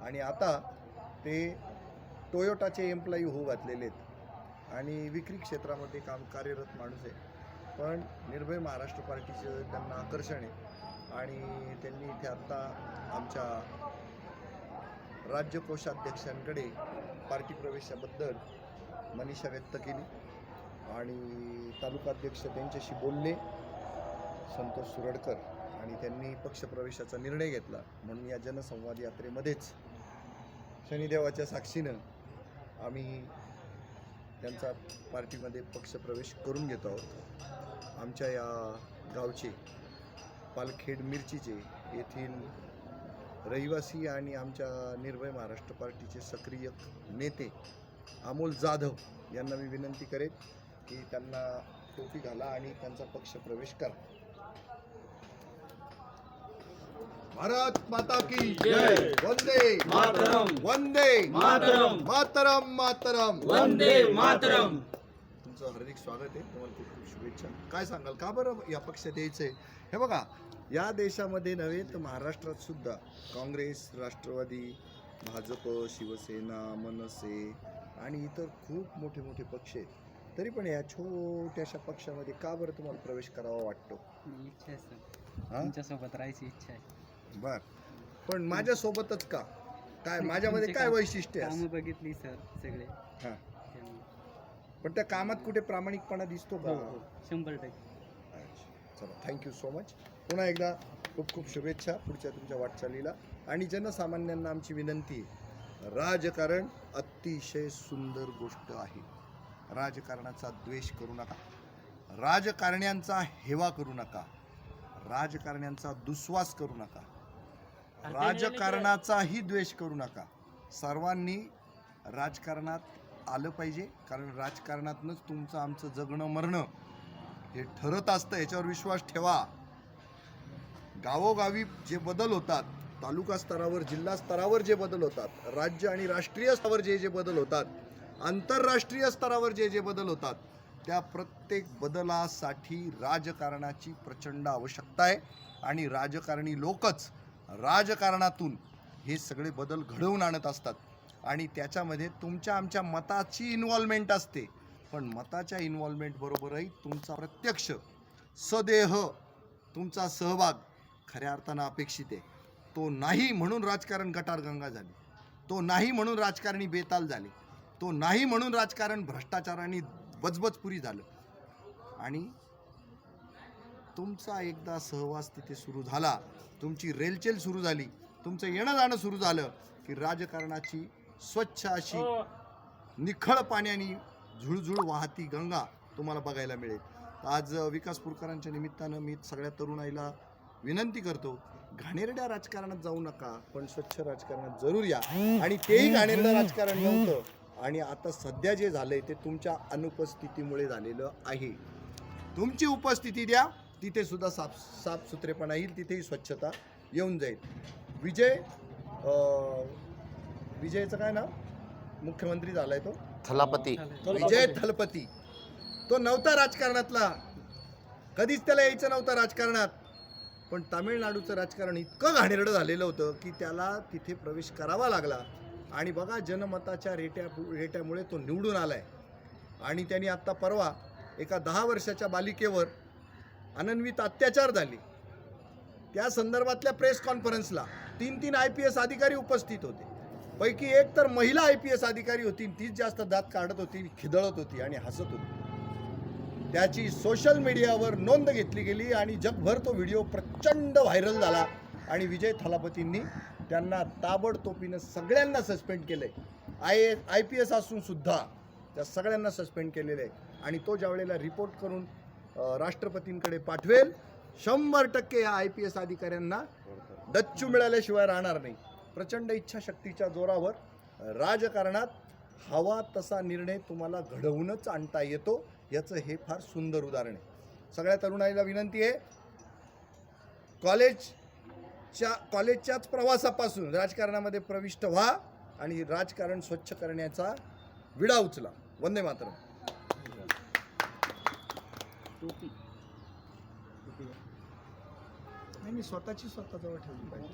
आणि आता ते टोयोटाचे एम्प्लॉई होऊ घातलेले आहेत आणि विक्री क्षेत्रामध्ये कार्यरत माणूस आहे. पण निर्भय महाराष्ट्र पार्टीचं त्यांना आकर्षण आहे आणि त्यांनी इथे आत्ता आमच्या राज्य कोषाध्यक्षांकडे पार्टी प्रवेशाबद्दल मनीषा व्यक्त केली आणि तालुकाध्यक्ष त्यांच्याशी बोलले संतोष सुरडकर आणि त्यांनी पक्षप्रवेशाचा निर्णय घेतला. म्हणून या जनसंवाद यात्रेमध्येच शनिदेवाच्या साक्षीनं आम्ही त्यांचा पार्टीमध्ये पक्षप्रवेश करून घेतो आहोत. आमच्या या गावचे पालखेड मिरचीचे येथील रहिवासी आणि आमच्या निर्भय महाराष्ट्र पार्टीचे सक्रिय नेते अमोल जाधव यांना मी विनंती करेन की त्यांना टोपी घाला आणि त्यांचा पक्षप्रवेश करा. भारत माता की जय. वंदे मातरम. वंदे मातरम. मातरम मातरम. वंदे मातरम. तुमचं हार्दिक स्वागत आहे. तुम्हाला खूप खूप शुभेच्छा. काय सांगाल का बरं या पक्षात यायचंय? हे बघा, या देशामध्ये नव्हे तर महाराष्ट्रात सुद्धा काँग्रेस, राष्ट्रवादी, भाजप, शिवसेना, मनसे आणि इतर खूप मोठे मोठे पक्ष आहेत. तरी पण या छोट्याशा पक्षामध्ये का बरं तुम्हाला प्रवेश करावा वाटतो? इच्छा आहे सर, तुमच्यासोबत राहायची इच्छा आहे. बर, पण माझ्यासोबतच का? काय माझ्यामध्ये काय वैशिष्ट्य आहे? कामं बघितली सर सगळे. हां, पण त्या कामात कुठे प्रामाणिकपणा दिसतो का? 100%. चला, थँक्यू सो मच. पुन्हा एकदा खूप खूप शुभेच्छा पुढच्या तुमच्या वाटचालीला. आणि जनसामान्यांना आमची विनंती आहे, राजकारण अतिशय सुंदर गोष्ट आहे. राजकारणाचा द्वेष करू नका, राजकारण्यांचा हेवा करू नका, राजकारण्यांचा दुस्वास करू नका, राजकारणाचाही द्वेष करू नका. सर्वांनी राजकारणात आलं पाहिजे, कारण राजकारणातूनच तुमचं आमचं जगणं मरणं हे ठरत असतं. याच्यावर विश्वास ठेवा. गावोगावी जे बदल होतात, तालुका स्तरावर, जिल्हा स्तरावर जे बदल होतात, राज्य आणि राष्ट्रीय स्तरावर जे जे बदल होतात, आंतरराष्ट्रीय स्तरावर जे जे बदल होतात, त्या प्रत्येक बदलासाठी राजकारणाची प्रचंड आवश्यकता आहे. आणि राजकारणी लोकच राजकारणातून हे सगळे बदल घडवून आणत असतात. आणि त्याच्यामध्ये तुमच्या आमच्या मताची इन्व्हॉल्वमेंट असते, पण मताच्या इन्व्हॉल्वमेंट बरोबरही तुमचा प्रत्यक्ष सदेह तुमचा सहभाग खऱ्या अर्थानं अपेक्षित आहे. तो नाही म्हणून राजकारण गटारगंगा झाली, तो नाही म्हणून राजकारणी बेताल झाले, तो नाही म्हणून राजकारण भ्रष्टाचाराने बजबजपुरी झालं. आणि तुमचा एकदा सहवास तिथे सुरू झाला, तुमची रेलचेल सुरू झाली, तुमचं येणं जाणं सुरू झालं की राजकारणाची स्वच्छ अशी निखळ पाण्याने झुळझुळ वाहती गंगा तुम्हाला बघायला मिळेल. आज विकास पुरकरांच्या निमित्तानं मी सगळ्या तरुणाईला विनंती करतो, घाणेरड्या राजकारणात जाऊ नका, पण स्वच्छ राजकारणात जरूर या. आणि तेही घाणेरडं राजकारण नव्हतं आणि आता सध्या जे झालंय ते तुमच्या अनुपस्थितीमुळे झालेलं आहे. तुमची उपस्थिती द्या, तिथे सुद्धा साफसुथरेपणा येईल, तिथेही स्वच्छता येऊन जाईल. विजयचं काय नाव? मुख्यमंत्री झालाय तो थलापती. विजय थलपती. तो नव्हता राजकारणातला, कधीच त्याला यायचं नव्हतं राजकारणात. पण तामिळनाडूचं राजकारण इतकं घाणेरडं झालेलं होतं की त्याला तिथे प्रवेश करावा लागला. आणि बघा, जनमताच्या रेट्यामुळे तो निवडून आलाय. आणि त्यांनी आत्ता परवा एका 10 वर्षाच्या बालिकेवर अनन्वित अत्याचार झाले, त्या संदर्भातल्या प्रेस कॉन्फरन्सला 3 IPS अधिकारी उपस्थित होते. पैकी एक तर महिला IPS अधिकारी होती, तीच जास्त दात काढत होती, खिदळत होती आणि हसत होती. त्याची सोशल मीडियावर नोंद घेतली गेली आणि जगभर तो व्हिडिओ प्रचंड व्हायरल झाला. आणि विजय थलापतींनी त्यांना ताबडतोबीनं सगळ्यांना सस्पेंड केलं आहे. IPS असून सुद्धा त्या सगळ्यांना सस्पेंड केलेलं आहे. आणि तो ज्या वेळेला रिपोर्ट करून राष्ट्रपतींकडे पाठवेल, 100% या IPS अधिकाऱ्यांना डच्चू मिळाल्याशिवाय राहणार नाही. प्रचंड इच्छाशक्तीच्या जोरावर राजकारणात हवा तसा निर्णय तुम्हाला घडवूनच आणता येतो, याचं हे फार सुंदर उदाहरण आहे. सगळ्या तरुणाईला विनंती आहे, कॉलेजच्याच प्रवासापासून राजकारणामध्ये प्रविष्ट व्हा आणि राजकारण स्वच्छ करण्याचा विडा उचला. वंदे मातरम. नाही, मी स्वतःजवळ ठेवली पाहिजे.